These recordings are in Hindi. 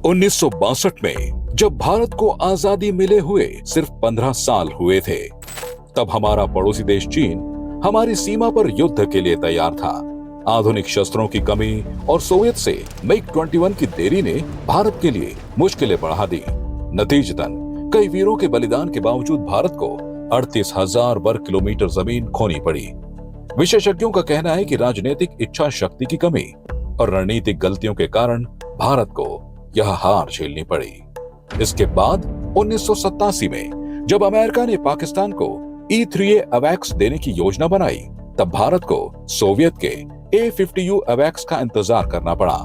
1962 में जब भारत को आजादी मिले हुए सिर्फ 15 साल हुए थे, तब हमारा पड़ोसी देश चीन हमारी सीमा पर युद्ध के लिए तैयार था। आधुनिक शस्त्रों की कमी और सोवियत से मिग 21 की देरी ने भारत के लिए मुश्किलें बढ़ा दी। नतीजतन कई वीरों के बलिदान के बावजूद भारत को 38,000 वर्ग किलोमीटर जमीन खोनी पड़ी। विशेषज्ञों का कहना है कि राजनीतिक इच्छा शक्ति की कमी और रणनीतिक गलतियों के कारण भारत को यह हार झेलनी पड़ी। इसके बाद 1987 में जब अमेरिका ने पाकिस्तान को E-3A अवैक्स देने की योजना बनाई, तब भारत को सोवियत के A-50U अवैक्स का इंतजार करना पड़ा।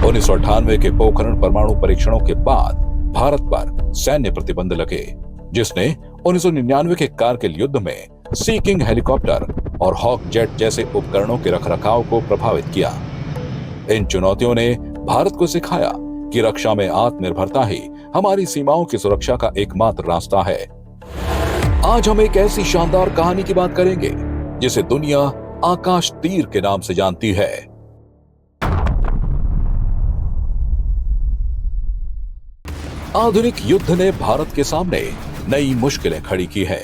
1998 के पोखरण परमाणु परीक्षणों के बाद भारत पर सैन्य प्रतिबंध लगे, जिसने 1999 के कारगिल युद्ध में सी किंग हेलीकॉप्टर और हॉक जेट जैसे उपकरणों के रखरखाव को प्रभावित किया। इन चुनौतियों ने भारत को सिखाया कि रक्षा में आत्मनिर्भरता ही हमारी सीमाओं की सुरक्षा का एकमात्र रास्ता है। आज हम एक ऐसी शानदार कहानी की बात करेंगे जिसे दुनिया आकाश तीर के नाम से जानती है। आधुनिक युद्ध ने भारत के सामने नई मुश्किलें खड़ी की है।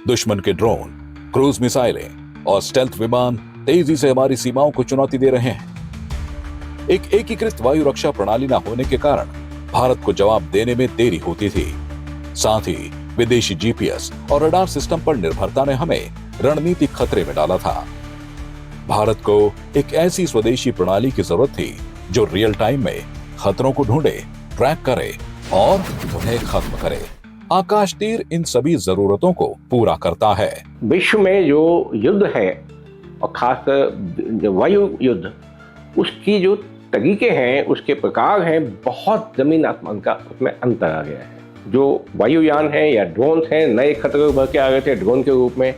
दुश्मन के ड्रोन, क्रूज मिसाइलें और स्टेल्थ विमान तेजी से हमारी सीमाओं को चुनौती दे रहे हैं। एक एकीकृत वायु रक्षा प्रणाली न होने के कारण भारत को जवाब देने में देरी होती थी। साथ ही विदेशी जीपीएस और रडार सिस्टम पर निर्भरता ने हमें रणनीतिक खतरे में डाला था। भारत को एक ऐसी स्वदेशी प्रणाली की जरूरत थी जो रियल टाइम में खतरों को ढूंढे, ट्रैक करे और उन्हें खत्म करे। आकाश तीर इन सभी जरूरतों को पूरा करता है। विश्व में जो युद्ध है और खासकर वायु युद्ध, उसकी जो तरीके हैं, उसके प्रकार हैं, बहुत जमीन आसमान का उसमें अंतर आ गया है। जो वायुयान है या ड्रोन हैं, नए खतरे उभर के आ गए थे ड्रोन के रूप में,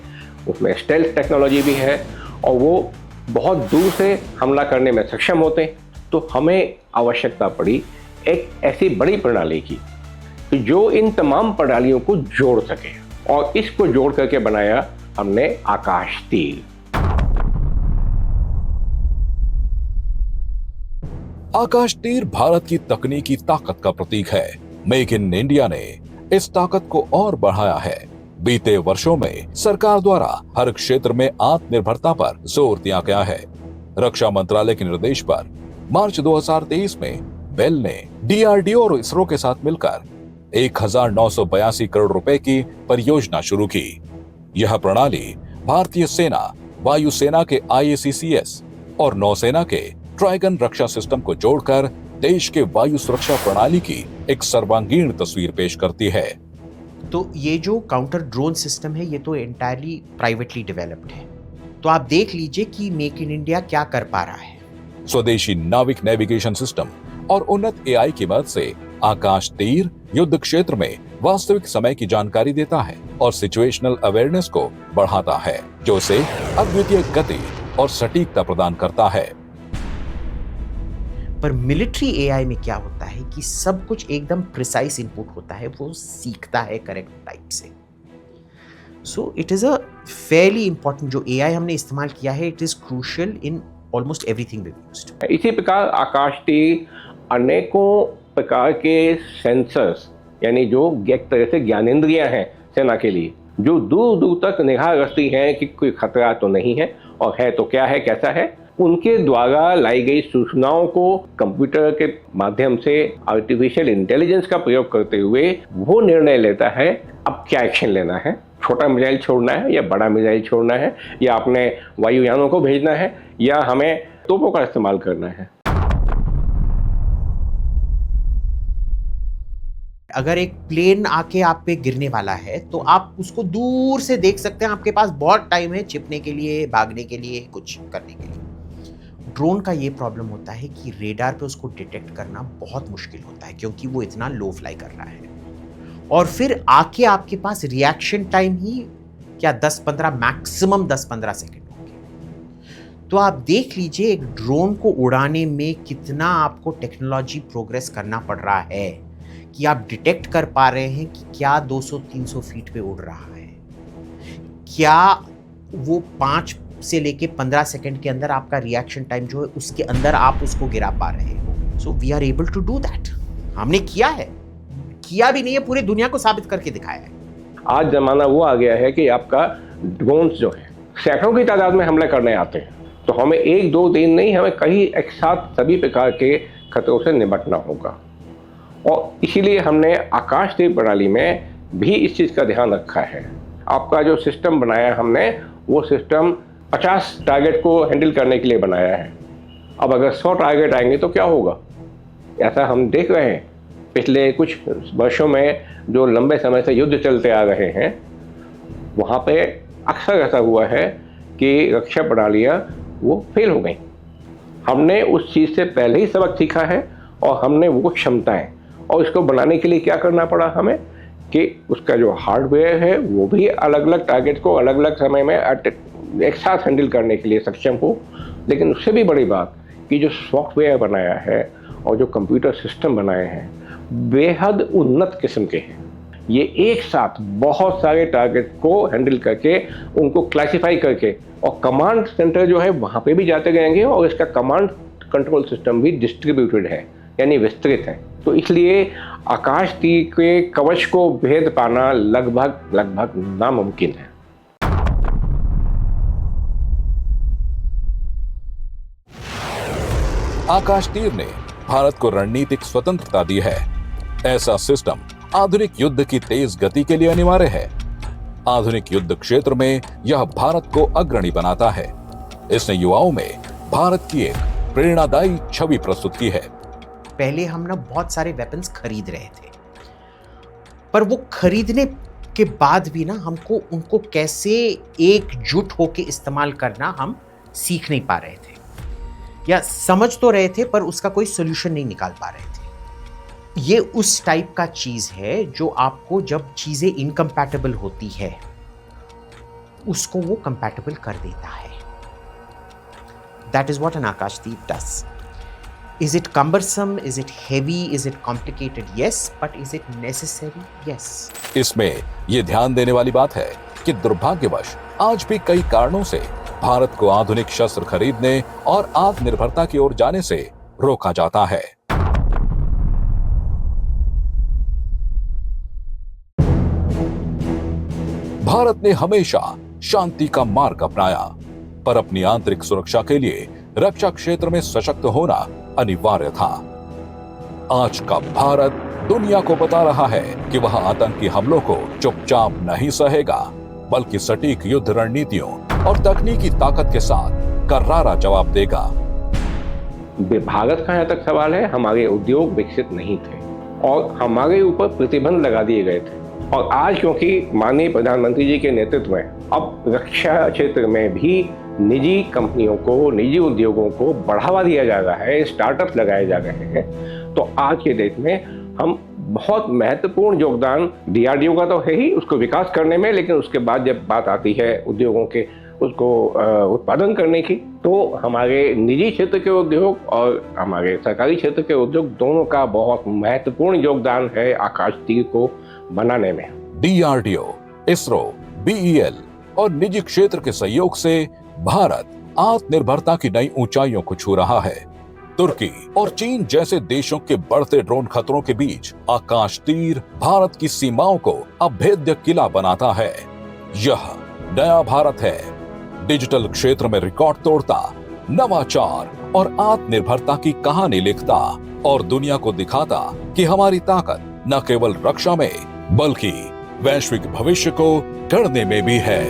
उसमें स्टेल्थ टेक्नोलॉजी भी है और वो बहुत दूर से हमला करने में सक्षम होते हैं। तो हमें आवश्यकता पड़ी एक ऐसी बड़ी प्रणाली की जो इन तमाम प्रणालियों को जोड़ सके, और इसको जोड़ करके बनाया हमने आकाश तीर। आकाश तीर भारत की तकनीकी ताकत का प्रतीक है। मेक इन इंडिया ने इस ताकत को और बढ़ाया है। बीते वर्षों में सरकार द्वारा हर क्षेत्र में आत्मनिर्भरता पर जोर दिया गया है। रक्षा मंत्रालय के निर्देश पर मार्च 2023 में बेल ने DRDO और इसरो के साथ मिलकर 1982 करोड़ रुपए की परियोजना शुरू की। यह प्रणाली भारतीय सेना, वायुसेना के IACCS और नौसेना के ट्राइगन रक्षा सिस्टम को जोड़कर देश के वायु सुरक्षा प्रणाली की एक सर्वांगीण तस्वीर पेश करती है। तो ये जो काउंटर ड्रोन सिस्टम है, ये तो एंटायरली प्राइवेटली डेवलप्ड है। तो आप देख लीजिए कि मेक इन इंडिया क्या कर पा रहा है। स्वदेशी नाविक नेविगेशन सिस्टम और उन्नत AI की मदद से आकाश तीर युद्ध क्षेत्र में वास्तविक समय की जानकारी देता है और सिचुएशनल अवेयरनेस को बढ़ाता है, जो उसे अद्वितीय गति और सटीकता प्रदान करता है। पर मिलिट्री AI में क्या होता है कि सब कुछ एकदम प्रिसाइज इनपुट होता है, वो सीखता है करेक्ट टाइप से। So it is a fairly important जो AI हमने इस्तेमाल किया है, it is crucial in almost everything we used. इसी प्रकार आकाश तीर अनेकों प्रकार के सेंसर्स, यानी जो एक तरह से ज्ञानेंद्रियां हैं सेना के लिए, जो दूर दूर तक निगाह रखती हैं कि कोई खतरा तो नहीं है, और है तो क्या है, कैसा है, उनके द्वारा लाई गई सूचनाओं को कंप्यूटर के माध्यम से आर्टिफिशियल इंटेलिजेंस का प्रयोग करते हुए वो निर्णय लेता है अब क्या एक्शन लेना है। छोटा मिसाइल छोड़ना है या बड़ा मिसाइल छोड़ना है, या अपने वायुयानों को भेजना है, या हमें तोपों का इस्तेमाल करना है। अगर एक प्लेन आके आप पे गिरने वाला है तो आप उसको दूर से देख सकते हैं, आपके पास बहुत टाइम है छिपने के लिए, भागने के लिए, कुछ करने के लिए। ड्रोन का ये प्रॉब्लम होता है कि रेडार पे उसको डिटेक्ट करना बहुत मुश्किल होता है, क्योंकि वो इतना लो फ्लाई कर रहा है, और फिर आके आपके पास रिएक्शन टाइम ही क्या 10-15, मैक्सिमम 10-15 सेकेंड होंगे। तो आप देख लीजिए एक ड्रोन को उड़ाने में कितना आपको टेक्नोलॉजी प्रोग्रेस करना पड़ रहा है कि आप डिटेक्ट कर पा रहे हैं कि क्या 200-300 फीट पे उड़ रहा है, क्या वो 5 से लेके 15 सेकंड के अंदर आपका रिएक्शन टाइम जो है उसके अंदर आप उसको गिरा पा रहे हो। So we are able to do that. हमने किया भी नहीं है, पूरी दुनिया को साबित करके दिखाया है। आज जमाना वो आ गया है कि आपका ड्रोन्स जो है सैकड़ों की तादाद में हमले करने आते हैं, तो हमें 1 2 दिन नहीं, हमें कई एक साथ सभी प्रकार के खतरों से निपटना होगा। और इसीलिए हमने आकाश तीर प्रणाली में भी इस चीज़ का ध्यान रखा है। आपका जो सिस्टम बनाया हमने, वो सिस्टम 50 टारगेट को हैंडल करने के लिए बनाया है। अब अगर 100 टारगेट आएंगे तो क्या होगा, ऐसा हम देख रहे हैं। पिछले कुछ वर्षों में जो लंबे समय से युद्ध चलते आ रहे हैं, वहाँ पे अक्सर ऐसा हुआ है कि रक्षा प्रणालियाँ वो फेल हो गई। हमने उस चीज़ से पहले ही सबक सीखा है और हमने वो क्षमताएं, और इसको बनाने के लिए क्या करना पड़ा हमें कि उसका जो हार्डवेयर है वो भी अलग अलग टारगेट को अलग अलग समय में एक साथ हैंडल करने के लिए सक्षम हो। लेकिन उससे भी बड़ी बात कि जो सॉफ्टवेयर बनाया है और जो कंप्यूटर सिस्टम बनाए हैं बेहद उन्नत किस्म के हैं। ये एक साथ बहुत सारे टारगेट को हैंडल करके उनको क्लासिफाई करके, और कमांड सेंटर जो है वहाँ पे भी जाते रहेंगे, और इसका कमांड कंट्रोल सिस्टम भी डिस्ट्रीब्यूटेड है, यानी विस्तृत है। तो इसलिए आकाश तीर के कवच को भेद पाना लगभग नामुमकिन है। आकाश तीर ने भारत को रणनीतिक स्वतंत्रता दी है। ऐसा सिस्टम आधुनिक युद्ध की तेज गति के लिए अनिवार्य है। आधुनिक युद्ध क्षेत्र में यह भारत को अग्रणी बनाता है। इसने युवाओं में भारत की एक प्रेरणादायी छवि प्रस्तुत की है। पहले हम ना बहुत सारे वेपन्स खरीद रहे थे, पर वो खरीदने के बाद भी ना हमको उनको कैसे एकजुट होकर इस्तेमाल करना हम सीख नहीं पा रहे थे, या समझ तो रहे थे पर उसका कोई सोल्यूशन नहीं निकाल पा रहे थे। ये उस टाइप का चीज है जो आपको जब चीजें इनकम्पैटिबल होती है उसको वो कंपैटिबल कर देता है। दैट इज व्हाट एन आकाश तीर does. Is it cumbersome? Is it heavy? Is it complicated? Yes, but is it necessary? Yes. इसमें ये ध्यान देने वाली बात है कि दुर्भाग्यवश आज भी कई कारणों से भारत को आधुनिक शस्त्र खरीदने और आत्मनिर्भरता की ओर जाने से रोका जाता है। भारत ने हमेशा शांति का मार्ग अपनाया, पर अपनी आंतरिक सुरक्षा के लिए रक्षा क्षेत्र में सशक्त होना अनिवार्य था। आज का भारत दुनिया को बता रहा है कि वह आतंकी हमलों को चुपचाप नहीं सहेगा, बल्कि सटीक युद्ध रणनीतियों और तकनीकी ताकत के साथ करारा जवाब देगा। भारत का यहाँ तक सवाल है, हमारे उद्योग विकसित नहीं थे और हमारे ऊपर प्रतिबंध लगा दिए गए थे। और आज क्योंकि माननीय प्रधानमंत्री जी के नेतृत्व में अब रक्षा क्षेत्र में भी निजी कंपनियों को, निजी उद्योगों को बढ़ावा दिया जा रहा है, स्टार्टअप लगाए जा रहे हैं, तो आज के डेट में हम बहुत महत्वपूर्ण योगदान DRDO का तो है ही उसको विकास करने में, लेकिन उसके बाद जब बात आती है उद्योगों के उसको उत्पादन करने की, तो हमारे निजी क्षेत्र के उद्योग और हमारे सरकारी क्षेत्र के उद्योग दोनों का बहुत महत्वपूर्ण योगदान है आकाश तीर को बनाने में। DRDO, ISRO, BEL और निजी क्षेत्र के सहयोग से भारत आत्मनिर्भरता की नई ऊंचाइयों को छू रहा है। तुर्की और चीन जैसे देशों के बढ़ते ड्रोन खतरों के बीच आकाश तीर भारत की सीमाओं को अभेद्य किला बनाता है। यह नया भारत है, डिजिटल क्षेत्र में रिकॉर्ड तोड़ता, नवाचार और आत्मनिर्भरता की कहानी लिखता और दुनिया को दिखाता कि हमारी ताकत न केवल रक्षा में बल्कि वैश्विक भविष्य को गढ़ने में भी है।